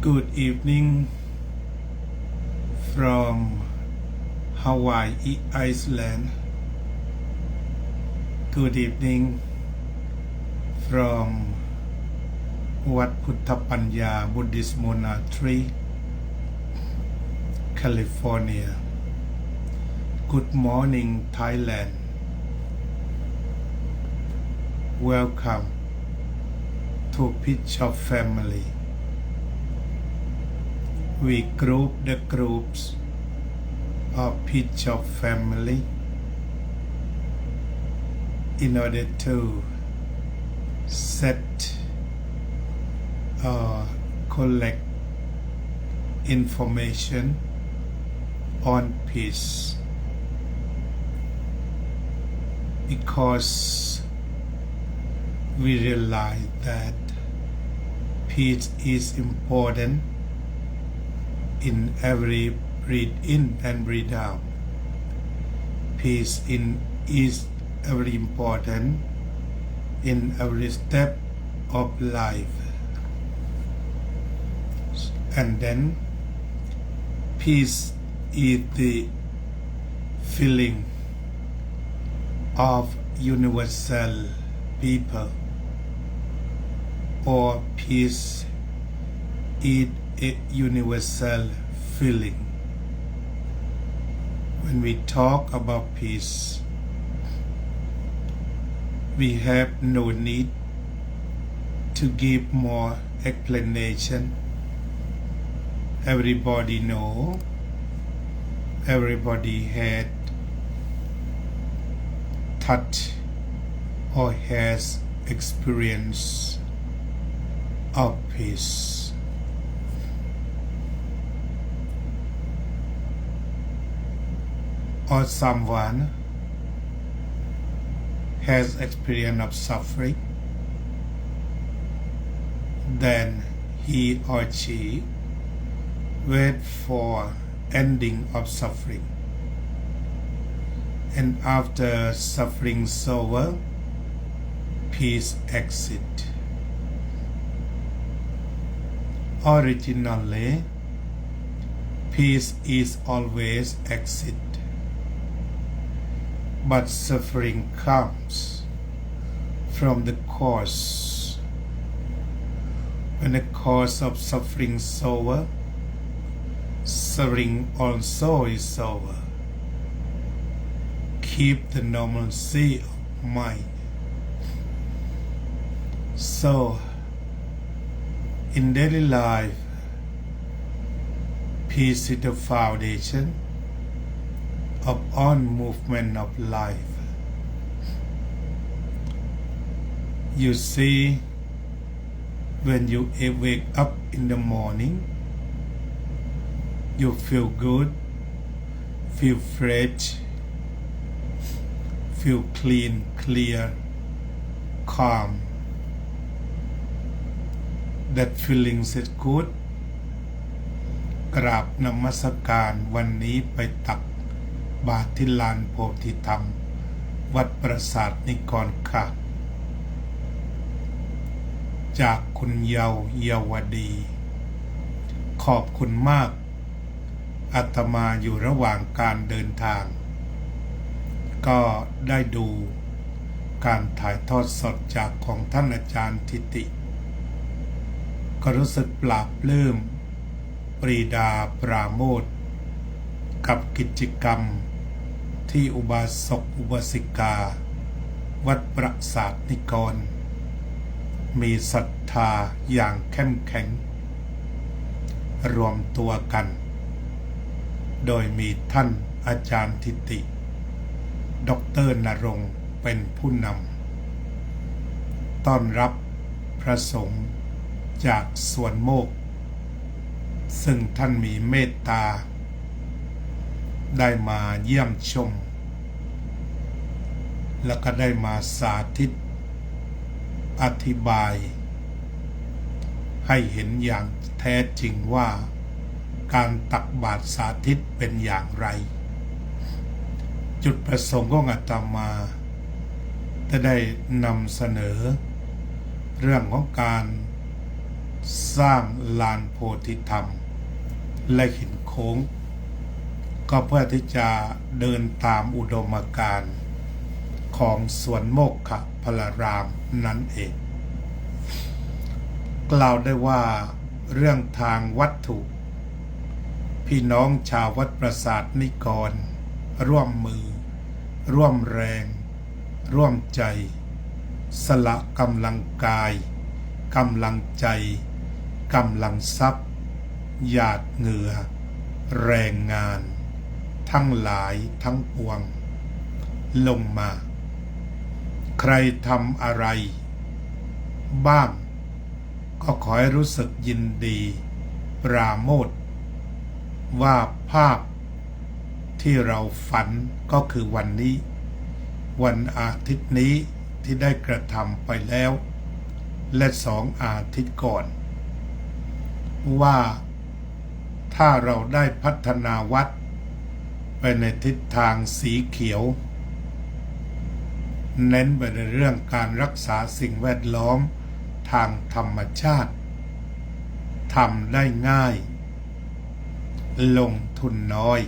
Good evening from Hawaii, Iceland. Good evening from วัดพุทธปัญญา Buddhist Monastery, California. Good morning, Thailand. Welcome to Pitch of Family. We group the groups of Pitch of Family in order to set or collect information on peace, because we realize that peace is important in every breathe in and breathe out. Peace is very important in every step of life. And then peace is the feeling of universal people, or peace is a universal feeling. When we talk about peace, we have no need to give more explanation. Everybody know, everybody had touch or has experience of peace. Or someone has experience of suffering, then he or she wait for ending of suffering, and after suffering is over, peace exit. Originally, peace is always exit, but suffering comes from the cause. When the cause of suffering is over, suffering also is over. Keep the normalcy of mind. So, in daily life, peace is the foundation of all movement of life. You see, when you wake up in the morning, you feel good, feel fresh, feel clean, clear, calm. That feeling is good. กราบนมัสการวันนี้ไปตักบาตรที่ลานโพธิธรรมวัดปราสาทนิกรค่ะจากคุณเยาวดี ขอบคุณมากอาตมาอยู่ระหว่างการเดินทาง ก็ได้ดูการถ่ายทอดสดจากของท่านอาจารย์ทิติก็รู้สึกปลาบปลื้มปรีดาปราโมทย์กับกิจกรรมที่อุบาสกอุบาสิกาวัดปราสาทนิกรมีศรัทธาอย่างเข้มแข็งรวมตัวกันโดยมีท่านอาจารย์ทิติดร.ณรงค์เป็นผู้นำต้อนรับพระสงฆ์จากสวนโมกข์ซึ่งท่านมีเมตตาได้มาเยี่ยมชมแล้วก็ได้มาสาธิตอธิบายให้เห็นอย่างแท้จริงว่าการตักบาตรสาธิตเป็นอย่างไรจุดประสงค์ของอาตมาจะได้นำเสนอเรื่องของการ สร้างลานโพธิธรรมและหินโค้งก็เพื่อที่จะเดินตามอุดมการณ์ของสวนโมกขพลารามนั่นเองกล่าวได้ว่าเรื่องทางวัตถุพี่น้องชาววัดปราสาทนิกรร่วมมือร่วมแรงร่วมใจสละกำลังกายกำลังใจกำลังทรัพย์หยาดเหงื่อแรงงานทั้งหลายทั้งปวงลงมาใครทำอะไรบ้างก็ขอให้รู้สึกยินดีปราโมทย์ว่าภาพที่เราฝันก็คือวันนี้วันอาทิตย์นี้ที่ได้กระทำไปแล้วและ2 อาทิตย์ก่อนว่าถ้าเราได้พัฒนาวัดไปในทิศทางสีเขียวเน้นไปในเรื่องการรักษาสิ่งแวดล้อมทางธรรมชาติทำได้ง่ายลงทุนน้อย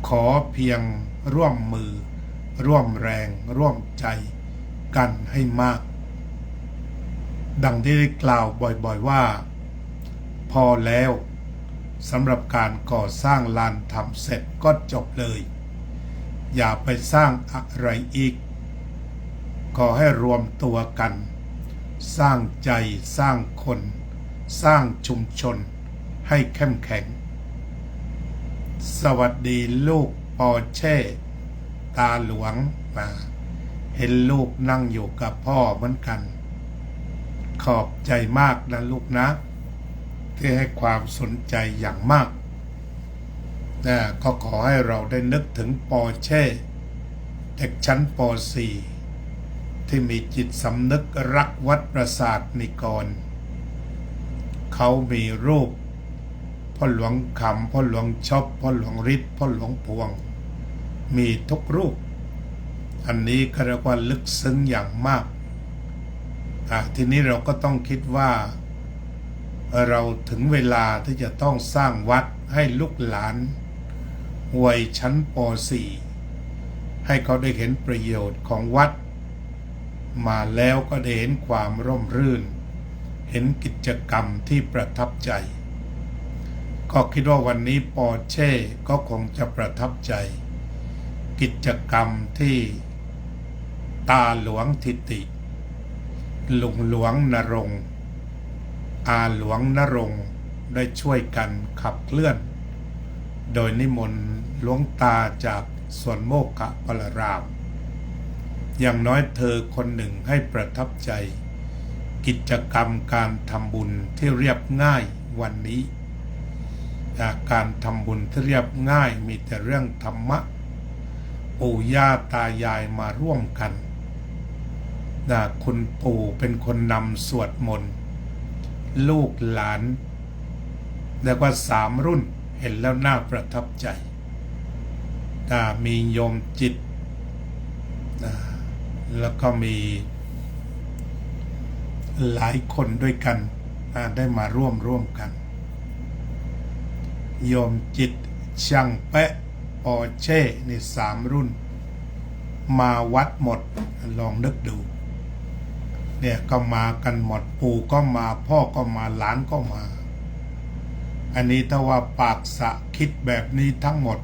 ขอเพียงร่วมมือร่วมแรงร่วมใจกันให้มากดังที่ได้กล่าวบ่อยๆว่าพอแล้วสำหรับการก่อสร้างลานธรรมเสร็จก็จบเลยอย่าไปสร้างอะไรอีกขอให้รวมตัวกันสร้างใจสร้างคนสร้างชุมชนให้เข้มแข็งสวัสดีลูกปอเช่ตาหลวงมาเห็นลูกนั่งอยู่กับพ่อเหมือนกันขอบใจมากนะลูกนะที่ให้ความสนใจอย่างมากก็ขอให้เราได้นึกถึงปอเช่เด็กชั้นป .4 ที่มีจิตสำนึกรักวัดปราสาทนิกรเขามีรูปพ่อหลวงขำพ่อหลวงชอบพ่อหลวงฤทธิ์พ่อหลวงพวงมีทุกรูปอันนี้ก็เรียกว่าลึกซึ้งอย่างมากทีนี้เราก็ต้องคิดว่าเราถึงเวลาที่จะต้องสร้างวัดให้ลูกหลานวัยชั้นป .4 ให้เขาได้เห็นประโยชน์ของวัดมาแล้วก็ได้เห็นความร่มรื่นเห็นกิจกรรมที่ประทับใจก็คิดว่าวันนี้ปอเช่ก็คงจะประทับใจกิจกรรมที่ตาหลวงทิติลุงหลวงนรงค์อาหลวงนรงค์ได้ช่วยกันขับเคลื่อนโดยนิมนต์หลวงตาจากสวนโมกขพลารามอย่างน้อยเธอคนหนึ่งให้ประทับใจกิจกรรมการทำบุญที่เรียบง่ายวันนี้การทำบุญที่เรียบง่ายมีแต่เรื่องธรรมะปู่ย่าตายายมาร่วมกันคุณปู่เป็นคนนำสวดมนต์ลูกหลานเรียกว่า3 รุ่นเห็นแล้วน่าประทับใจมีโยมจิตแล้วก็มีหลายคนด้วยกันได้มาร่วมกันโยมจิตช่างแปะปอเช่นี่3 รุ่นมาวัดหมดลองนึกดูเนี่ยก็มากันหมดปู่ก็มาพ่อก็มาหลานก็มาอันนี้ถ้าว่าปากสะคิดแบบนี้ทั้งหมด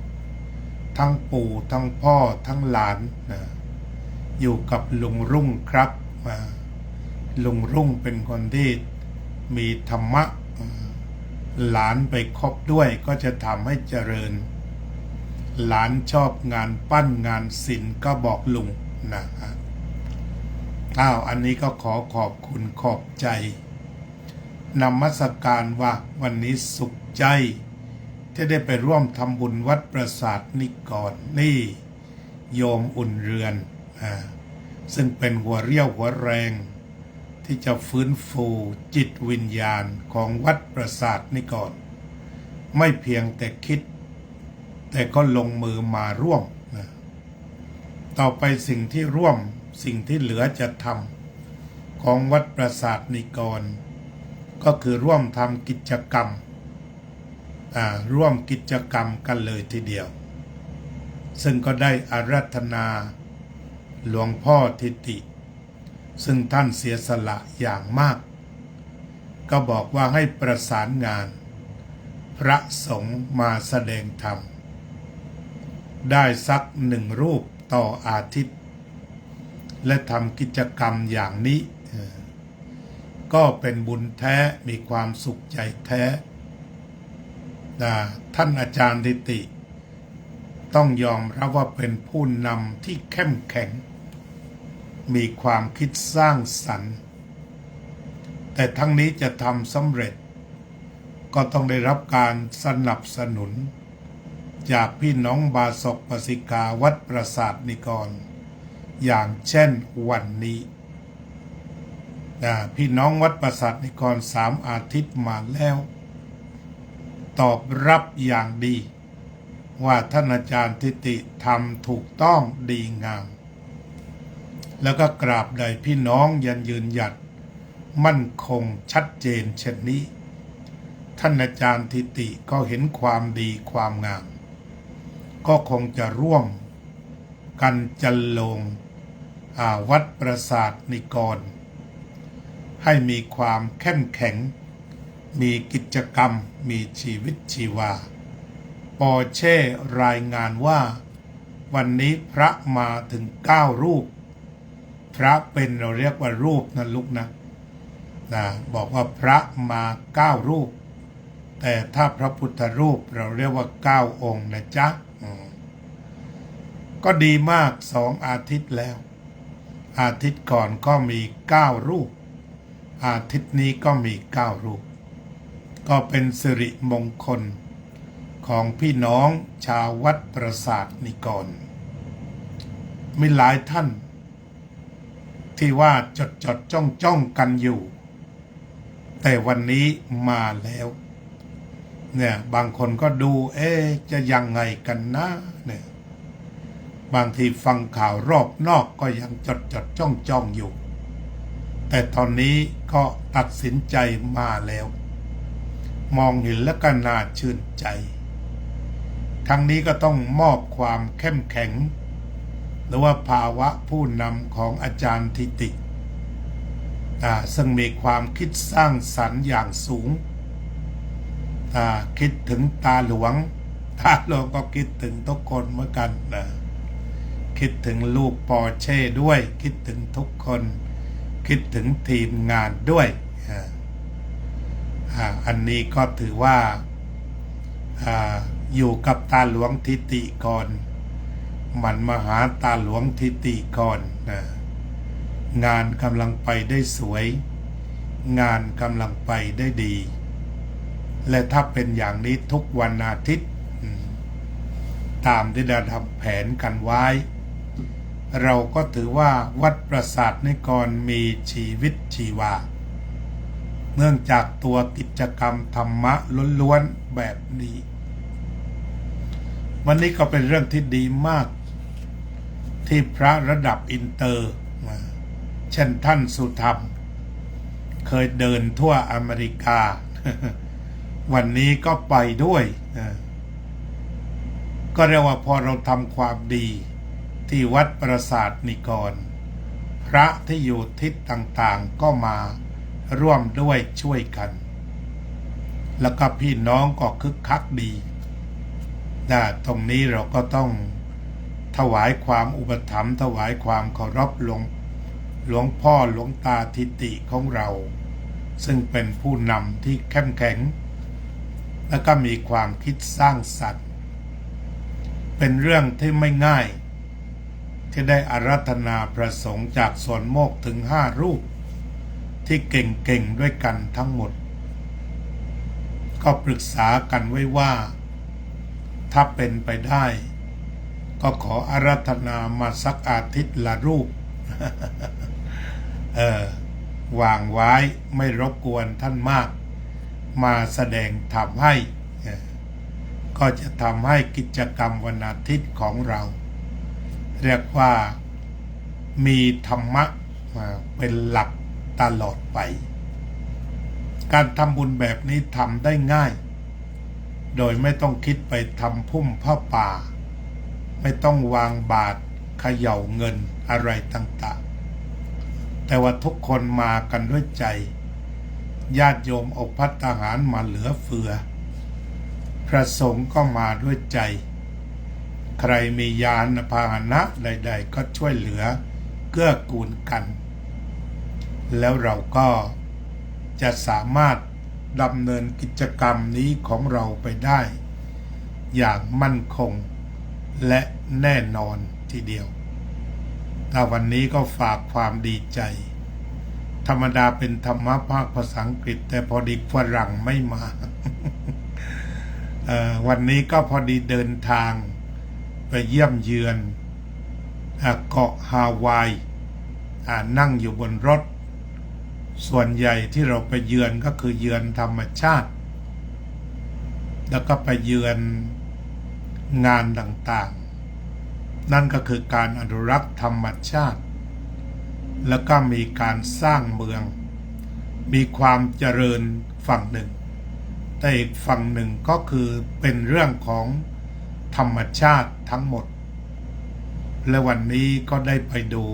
ทั้งปู่ทั้งพ่อทั้งหลานอยู่กับลุงรุ่งครับลุงรุ่งเป็นคนที่มีธรรมะหลานไปคบด้วยก็จะทำให้เจริญหลานชอบงานปั้นงานศิลป์ก็บอกลุงนะอันนี้ก็ขอขอบคุณขอบใจนมัสการว่าวันนี้สุขใจที่ได้ไปร่วมทำบุญวัดปราสาทนิกรนี่โยมอุ่นเรือนซึ่งเป็นหัวเรี่ยวหัวแรงที่จะฟื้นฟูจิตวิญญาณของวัดปราสาทนิกรไม่เพียงแต่คิดแต่ก็ลงมือมาร่วมต่อไปสิ่งที่ร่วมสิ่งที่เหลือจะทำของวัดปราสาทนิกร ก็คือร่วมทำกิจกรรมร่วมกิจกรรมกันเลยทีเดียวซึ่งก็ได้อาราธนาหลวงพ่อทิติซึ่งท่านเสียสละอย่างมากก็บอกว่าให้ประสานงานพระสงฆ์มาแสดงธรรมได้สัก1 รูปต่ออาทิตย์และทำกิจกรรมอย่างนี้ก็เป็นบุญแท้มีความสุขใจแท้ท่านอาจารย์ทิติต้องยอมรับว่าเป็นผู้นำที่เข้มแข็งมีความคิดสร้างสรรค์แต่ทั้งนี้จะทำสำเร็จก็ต้องได้รับการสนับสนุนจากพี่น้องบาศกบาสิกาวัดปราสาทนิกรอย่างเช่นวันนี้พี่น้องวัดปราสาทนิกร3 อาทิตย์มาแล้วตอบรับอย่างดีว่าท่านอาจารย์ทิติทำถูกต้องดีงามแล้วก็กราบใดพี่น้องยังยืนหยัดมั่นคงชัดเจนเช่นนี้ท่านอาจารย์ทิติก็เห็นความดีความงามก็คงจะร่วมกันจันลงวัดปราสาทนิกรให้มีความเข้มแข็งมีกิจกรรมมีชีวิตชีวาปอเช่รายงานว่าวันนี้พระมาถึง9 รูปพระเป็นเราเรียกว่ารูปนะลูกนะบอกว่าพระมา9 รูปแต่ถ้าพระพุทธรูปเราเรียกว่า9 องค์นะจ๊ะก็ดีมาก2 อาทิตย์แล้วอาทิตย์ก่อนก็มี9 รูปอาทิตย์นี้ก็มี9 รูปก็เป็นสิริมงคลของพี่น้องชาววัดปราสาทนิกรมีหลายท่านที่ว่าจดจ้องกันอยู่แต่วันนี้มาแล้วเนี่ยบางคนก็ดูจะยังไงกันนะเนี่ยบางทีฟังข่าวรอบนอกก็ยังจ้องอยู่แต่ตอนนี้ก็ตัดสินใจมาแล้วมองเห็นแล้วก็น่าชื่นใจทั้งนี้ก็ต้องมอบความเข้มแข็งหรือว่าภาวะผู้นำของอาจารย์ทิติซึ่งมีความคิดสร้างสรรค์อย่างสูงคิดถึงตาหลวงก็คิดถึงทุกคนเหมือนกันนะคิดถึงลูกปอเช่ด้วยคิดถึงทุกคนคิดถึงทีมงานด้วยอันนี้ก็ถือว่าอยู่กับตาหลวงทิติก่อนมันมาหาตาหลวงทิติก่อนงานกำลังไปได้สวยงานกำลังไปได้ดีและถ้าเป็นอย่างนี้ทุกวันอาทิตย์ตามที่ได้ทำแผนกันไว้เราก็ถือว่าวัดปราสาทนิกรมีชีวิตชีวาเนื่องจากตัวกิจกรรมธรรมะล้วนๆแบบนี้วันนี้ก็เป็นเรื่องที่ดีมากที่พระระดับอินเตอร์เช่นท่านสุธรรมเคยเดินทั่วอเมริกา วันนี้ก็ไปด้วยก็เรียกว่าพอเราทำความดีที่วัดปราสาทนิกรพระที่อยู่ทิศต่างๆก็มาร่วมด้วยช่วยกันแล้วก็พี่น้องก็คึกคักดีตรงนี้เราก็ต้องถวายความอุปถัมภ์ถวายความเคารพหลวงพ่อหลวงตาทิติของเราซึ่งเป็นผู้นำที่เข้มแข็งและก็มีความคิดสร้างสรรค์เป็นเรื่องที่ไม่ง่ายที่ได้อาราธนาพระสงฆ์จากส่วนโมกข์ถึง5 รูปที่เก่งๆด้วยกันทั้งหมดก็ปรึกษากันไว้ว่าถ้าเป็นไปได้ก็ขออาราธนามาสักอาทิตย์ละรูป วางไว้ไม่รบกวนท่านมากมาแสดงธรรมให้ก็จะทำให้กิจกรรมวันอาทิตย์ของเราเรียกว่ามีธรรมะเป็นหลักตลอดไป การทำบุญแบบนี้ทำได้ง่าย โดยไม่ต้องคิดไปทำพุ่มผ้าป่าไม่ต้องวางบาตรเขย่าเงินอะไรต่างๆแต่ว่าทุกคนมากันด้วยใจญาติโยมเอาภัตตาหารมาเหลือเฟือพระสงฆ์ก็มาด้วยใจใครมียานพาหนะใดๆก็ช่วยเหลือเกื้อกูลกันแล้วเราก็จะสามารถดำเนินกิจกรรมนี้ของเราไปได้อย่างมั่นคงและแน่นอนทีเดียววันนี้ก็ฝากความดีใจธรรมดาเป็นธรรมะภาคภาษาอังกฤษแต่พอดีฝรั่งไม่มา วันนี้ก็พอดีเดินทางไปเยี่ยมเยือนเกาะฮาวายนั่งอยู่บนรถส่วนใหญ่ที่เราไปเยือนก็คือเยือนธรรมชาติแล้วก็ไปเยือนงานต่างๆนั่นก็คือการอนุรักษ์ธรรมชาติแล้วก็มีการสร้างเมืองมีความเจริญฝั่งหนึ่งแต่อีกฝั่งหนึ่งก็คือเป็นเรื่องของธรรมชาติทั้งหมดและวันนี้ก็ได้ไปดู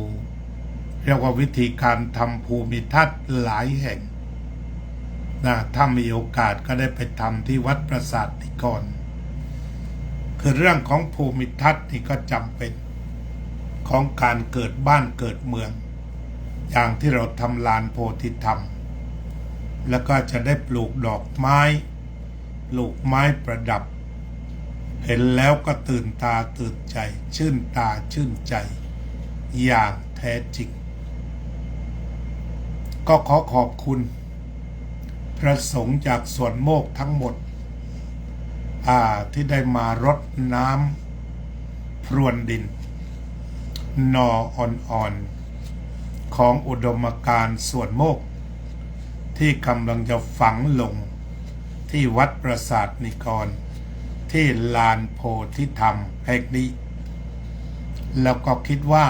เรียกว่าวิธีการทำภูมิทัศน์หลายแห่งถ้ามีโอกาสก็ได้ไปทำที่วัดปราสาทนิกรคือเรื่องของภูมิทัศน์นี่ก็จำเป็นของการเกิดบ้านเกิดเมืองอย่างที่เราทำลานโพธิธรรมแล้วก็จะได้ปลูกดอกไม้ปลูกไม้ประดับเห็นแล้วก็ตื่นตาตื่นใจชื่นตาชื่นใจอย่างแท้จริงก็ขอขอบคุณพระสงฆ์จากสวนโมกทั้งหมดที่ได้มารดน้ำพรวนดินนออ่อนๆของอุดมการณ์สวนโมกที่กำลังจะฝังลงที่วัดปราสาทนิกรที่ลานโพธิธรรมแห่งนี้แล้วก็คิดว่า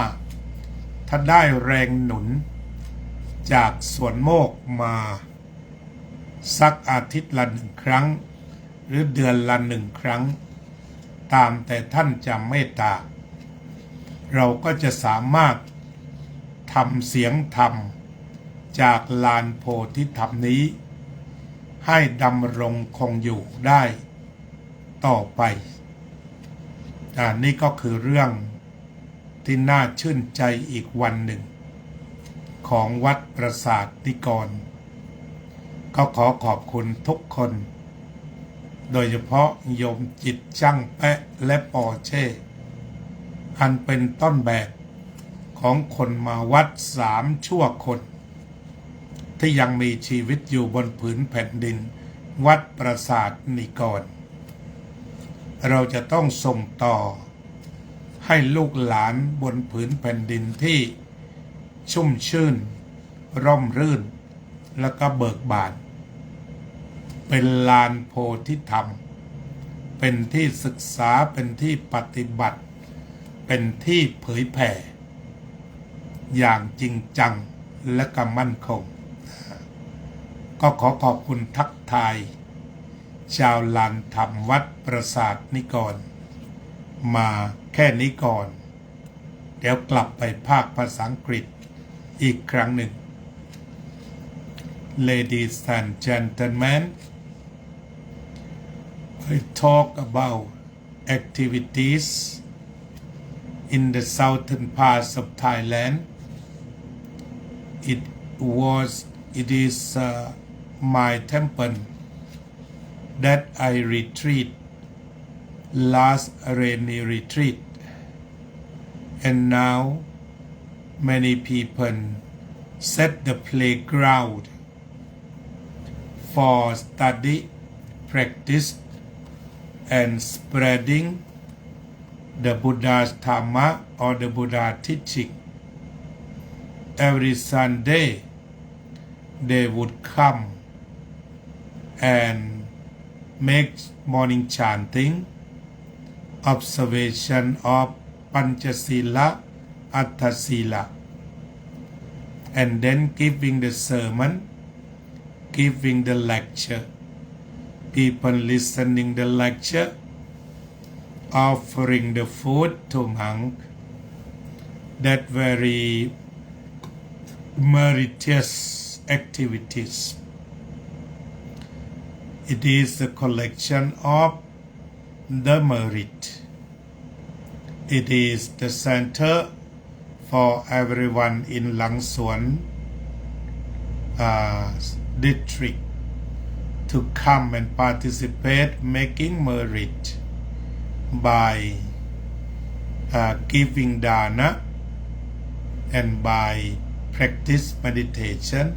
ถ้าได้แรงหนุนจากสวนโมกมาสักอาทิตย์ละ1 ครั้งหรือเดือนละ1 ครั้งตามแต่ท่านจะเมตตาเราก็จะสามารถทำเสียงธรรมจากลานโพธิธรรมนี้ให้ดำรงคงอยู่ได้ต่อไปนี่ก็คือเรื่องที่น่าชื่นใจอีกวันหนึ่งของวัดปราสาทนิกรก็ขอขอบคุณทุกคนโดยเฉพาะโยมจิตช่างแปะและปอเช่อันเป็นต้นแบบของคนมาวัด3 ชั่วคนที่ยังมีชีวิตอยู่บนผืนแผ่นดินวัดปราสาทนิกรเราจะต้องส่งต่อให้ลูกหลานบนผืนแผ่นดินที่ชุ่มชื่นร่มรื่นและก็เบิกบานเป็นลานโพธิธรรมเป็นที่ศึกษาเป็นที่ปฏิบัติเป็นที่เผยแผ่อย่างจริงจังและก็มั่นคงก็ขอขอบคุณทักทายชาวลานธรรมวัดปราสาทนิกรมาแค่นี้ก่อนเดี๋ยวกลับไปภาคภาษาอังกฤษอีกครั้งหนึ่ง Ladies and gentlemen, I talk about activities in the southern parts of Thailand. It is my temple that I retreat last rainy retreat, and now many people set the playground for study, practice, and spreading the Buddha's Dhamma or the Buddha teaching. Every Sunday, they would come and make morning chanting, observation of Panchasila, Atthasila, and then giving the sermon giving the lecture, people listening the lecture, offering the food to monk, that very meritorious activities. It is the collection of the merit. It is the center for everyone in Lang Suan district to come and participate making merit by giving dana and by practice meditation,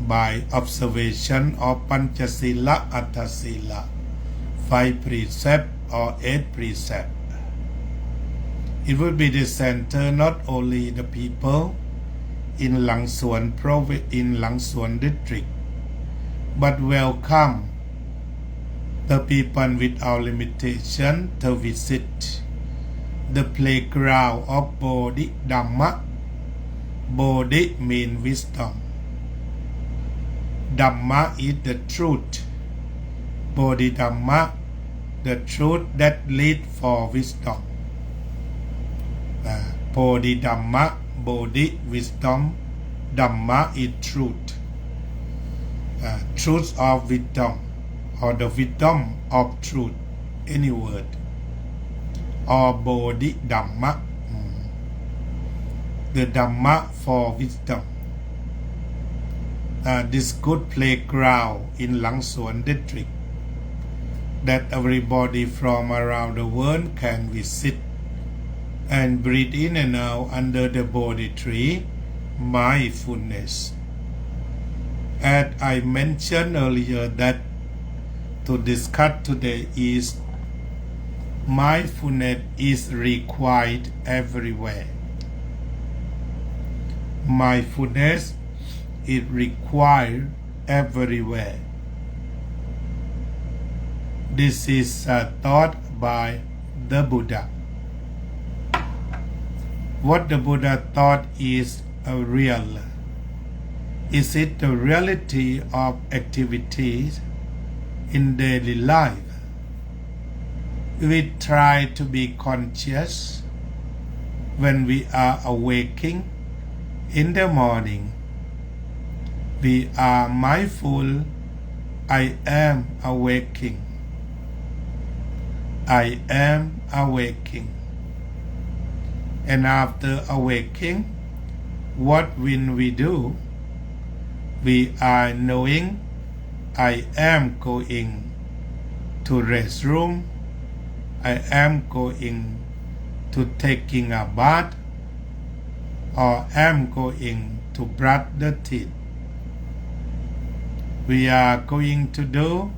by observation of Panchasila, Atthasila, 5 precepts or 8 precepts. It will be the center not only the people in Lang Suan province, in Lang Suan district, but welcome the people without limitation to visit the playground of Bodhidhamma. Bodhi means wisdom. Dhamma is the truth. Bodhidhamma, the truth that leads for wisdom. Bodhidhamma, Bodhi, wisdom, Dhamma is truth. Truth of wisdom, or the wisdom of truth, any word, or Bodhidhamma, the Dhamma for wisdom. This good playground in Lang Suan district that everybody from around the world can visit and breathe in and out under the Bodhi tree, mindfulness. As I mentioned earlier, that to discuss today is mindfulness is required everywhere. Mindfulness is required everywhere. This is taught by the Buddha. What the Buddha thought is real. Is it the reality of activities in daily life? We try to be conscious when we are awaking in the morning. We are mindful, I am awaking. I am awaking. And after awaking, what will we do? We are knowing I am going to restroom, I am going to taking a bath, or am going to brush the teeth. We are going to do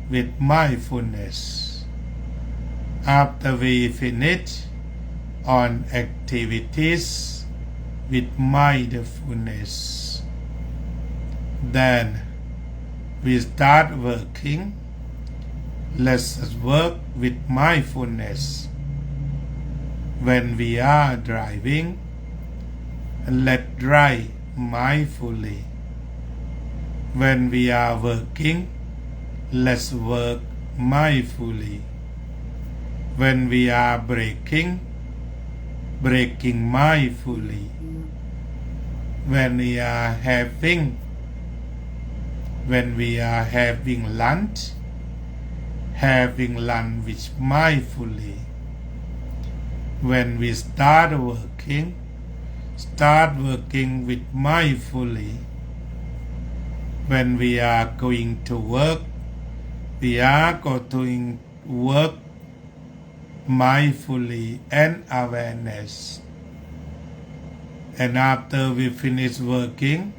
with mindfulness. After we finish on activities with mindfulness, then we start working. Let us work with mindfulness. When we are driving, let's drive mindfully. When we are working, let's work mindfully. When we are braking mindfully. When we are having lunch with mindfully. When we start working with mindfully. When we are going to work, we are going to work mindfully and awareness. And after we finish working,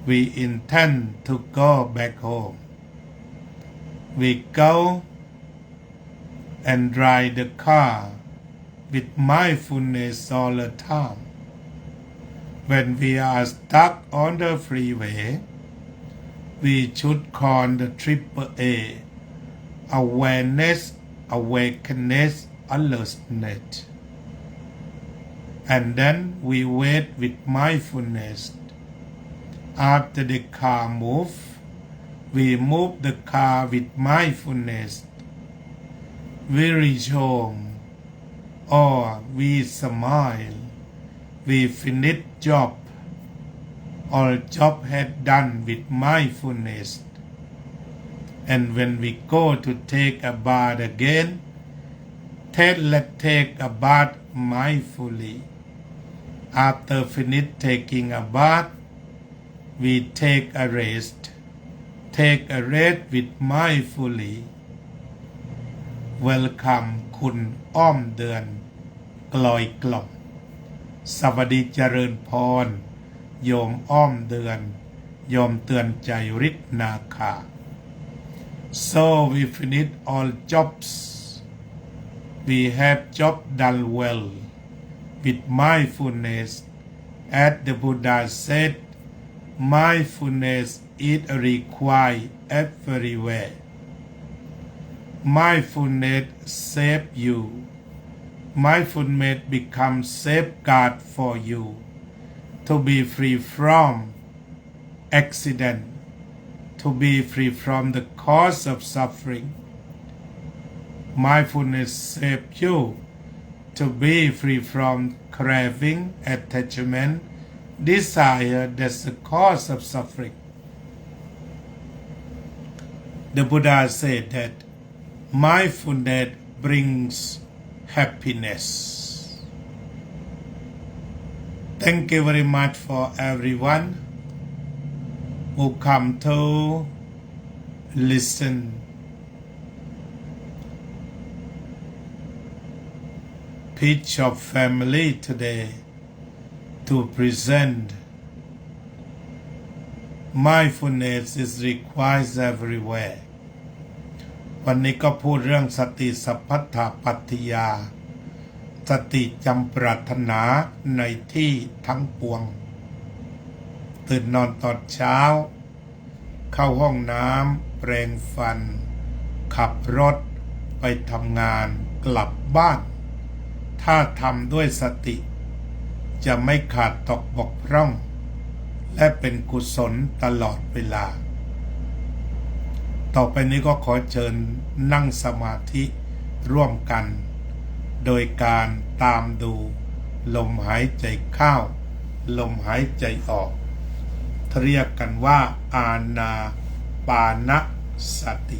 we intend to go back home. We go and drive the car with mindfulness all the time. When we are stuck on the freeway, we should call the AAA, awareness, awakeness, alertness. And then we wait with mindfulness. After the car move, we move the car with mindfulness. We rejoice or we smile. We finish job. All job had done with mindfulness. And when we go to take a bath again, let's take a bath mindfully. After finish taking a bath, we take a rest. Take a rest with mindfully. Welcome คุณอ้อมเดือนกลอยกล่อมสวัสดีเจริญพรโยมอ้อมเดือนโยมเตือนใจฤทธิ์นาคา So we finish all jobs. We have job done well with mindfulness. As the Buddha said, mindfulness is required everywhere. Mindfulness save you. Mindfulness becomes safeguard for you to be free from accident, to be free from the cause of suffering. Mindfulness save you to be free from craving, attachment, desire that's the cause of suffering. The Buddha said that mindfulness brings happiness. Thank you very much for everyone who come to listen. Pitch of family today to present. Mindfulness is required everywhere. วันนี้ก็พูดเรื่องสติสัพพัทธปัตติยาสติจำปรารถนาในที่ทั้งปวงตื่นนอนตอนเช้าเข้าห้องน้ำแปรงฟันขับรถไปทำงานกลับบ้านถ้าทำด้วยสติจะไม่ขาดตกบกพร่องและเป็นกุศลตลอดเวลาต่อไปนี้ก็ขอเชิญนั่งสมาธิร่วมกันโดยการตามดูลมหายใจเข้าลมหายใจออกเรียกกันว่าอานาปานสติ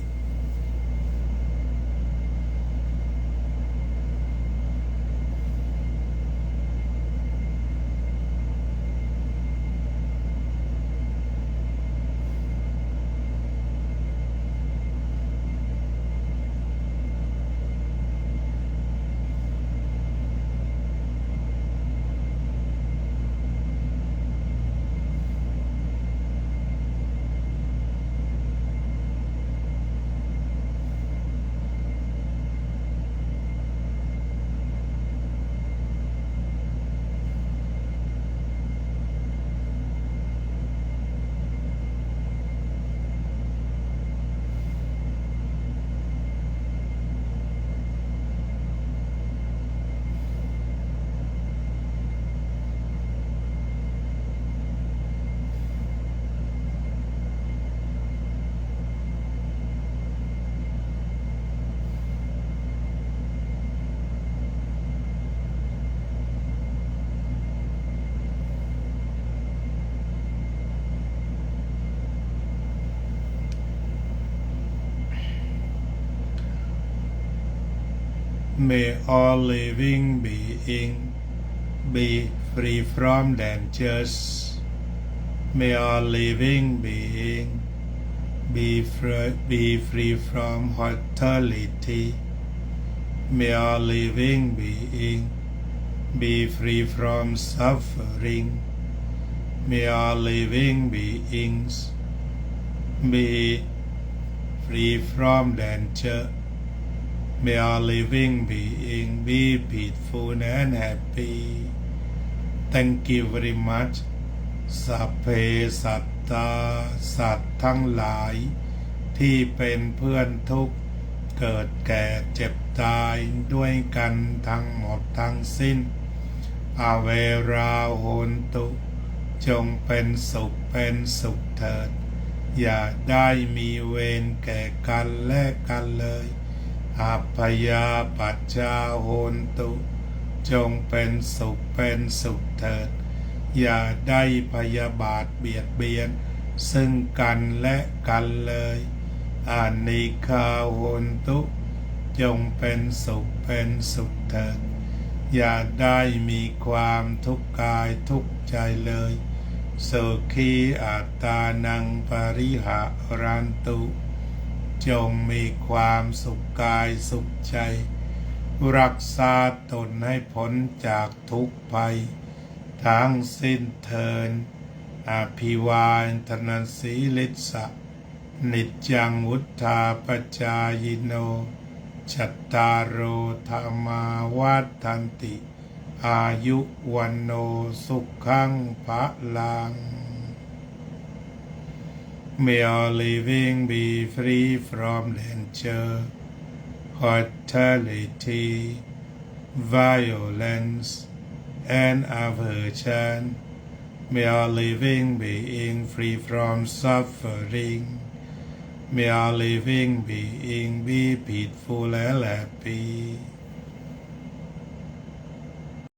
May all living beings be free from dangers. May all living beings be free from hostility. May all living beings be free from suffering. May all living beings be free from danger. May all living beings be peaceful and happy. Thank you very much. สัพเพสัตตาสัตว์ทั้งหลายที่เป็นเพื่อนทุกข์เกิดแก่เจ็บตายด้วยกันทั้งหมดทั้งสิ้นอเวราโหนตุจงเป็นสุข เป็นสุขเถิดอย่าได้มีเวรแก่กันและกันเลยอัพยาปัจจาโหนตุจงเป็นสุขเถิดอย่าได้พยาบาทเบียดเบียนซึ่งกันและกันเลยอานิคาโหนตุจงเป็นสุขเถิดอย่าได้มีความทุกข์กายทุกข์ใจเลยสุขีอัตตานังปริหารันตุจงมีความสุขกายสุขใจรักษาตนให้พ้นจากทุกภัยทั้งสิ้นเทินอภิวาทนาสีลิสะนิจจังวุธาปจายโนชัตตารโอธรรมาวัฏันติอายุวันโนสุขังภะลัง May our living be free from danger, hostility, violence, and aversion. May our living being free from suffering. May our living being be peaceful and happy.